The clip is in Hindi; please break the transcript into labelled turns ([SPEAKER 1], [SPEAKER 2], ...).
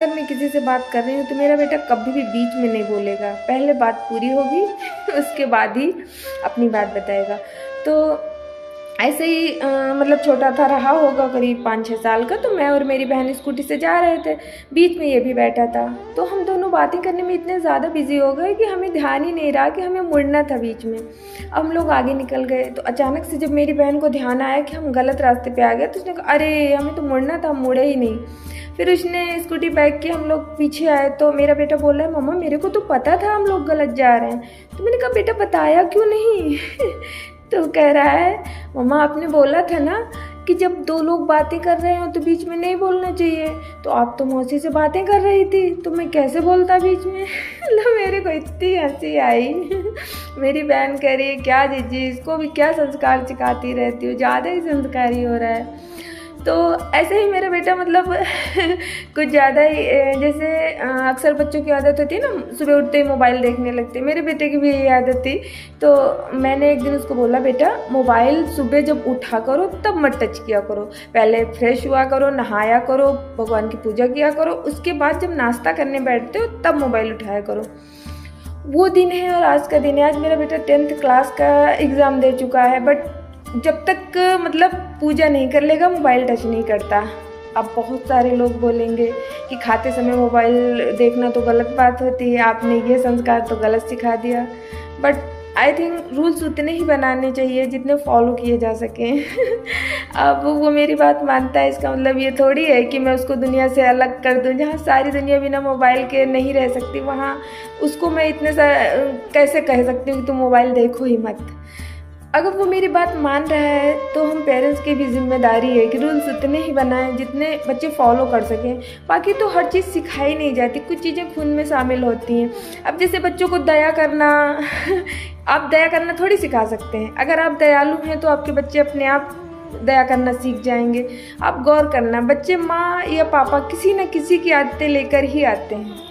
[SPEAKER 1] अगर मैं किसी से बात कर रही हूँ तो मेरा बेटा कभी भी बीच में नहीं बोलेगा, पहले बात पूरी होगी उसके बाद ही अपनी बात बताएगा। तो ऐसे ही मतलब छोटा था रहा होगा करीब 5-6 साल का, तो मैं और मेरी बहन स्कूटी से जा रहे थे, बीच में ये भी बैठा था। तो हम दोनों बातें करने में इतने ज़्यादा बिजी हो गए कि हमें ध्यान ही नहीं रहा कि हमें मुड़ना था बीच में। अब हम लोग आगे निकल गए तो अचानक से जब मेरी बहन को ध्यान आया कि हम गलत रास्ते पे आ गए, तो उसने कहा अरे हमें तो मुड़ना था, हम मुड़े ही नहीं। फिर उसने स्कूटी बैक के हम लोग पीछे आए तो मेरा बेटा बोल रहा है मम्मा मेरे को तो पता था हम लोग गलत जा रहे हैं। तो मैंने कहा बेटा बताया क्यों नहीं तो कह रहा है मम्मा आपने बोला था ना कि जब दो लोग बातें कर रहे हो तो बीच में नहीं बोलना चाहिए, तो आप तो मौसी से बातें कर रही थी तो मैं कैसे बोलता बीच में मतलब मेरे को इतनी हंसी आई मेरी बहन कह रही है क्या जीजी इसको भी क्या संस्कार सिखाती रहती हो, ज़्यादा ही संस्कारी हो रहा है। तो ऐसे ही मेरा बेटा मतलब कुछ ज़्यादा ही जैसे अक्सर बच्चों की आदत होती है ना सुबह उठते ही मोबाइल देखने लगते, मेरे बेटे की भी यही आदत थी। तो मैंने एक दिन उसको बोला बेटा मोबाइल सुबह जब उठा करो तब मत टच किया करो, पहले फ्रेश हुआ करो, नहाया करो, भगवान की पूजा किया करो, उसके बाद जब नाश्ता करने बैठते हो तब मोबाइल उठाया करो। वो दिन है और आज का दिन है। आज मेरा बेटा 10th क्लास का एग्ज़ाम दे चुका है, बट जब तक मतलब पूजा नहीं कर लेगा मोबाइल टच नहीं करता। अब बहुत सारे लोग बोलेंगे कि खाते समय मोबाइल देखना तो गलत बात होती है, आपने ये संस्कार तो गलत सिखा दिया। बट आई थिंक रूल्स उतने ही बनाने चाहिए जितने फॉलो किए जा सकें अब वो मेरी बात मानता है, इसका मतलब ये थोड़ी है कि मैं उसको दुनिया से अलग कर दूं। जहाँ सारी दुनिया बिना मोबाइल के नहीं रह सकती, वहाँ उसको मैं इतने कैसे कह सकती हूँ कि तुम मोबाइल देखो ही मत। अगर वो मेरी बात मान रहा है तो हम पेरेंट्स की भी जिम्मेदारी है कि रूल्स उतने ही बनाएं जितने बच्चे फॉलो कर सकें। बाकी तो हर चीज़ सिखाई नहीं जाती, कुछ चीज़ें खून में शामिल होती हैं। अब जैसे बच्चों को दया करना आप दया करना थोड़ी सिखा सकते हैं। अगर आप दयालु हैं तो आपके बच्चे अपने आप दया करना सीख जाएंगे। आप गौर करना, बच्चे माँ या पापा किसी न किसी की आदतें लेकर ही आते हैं।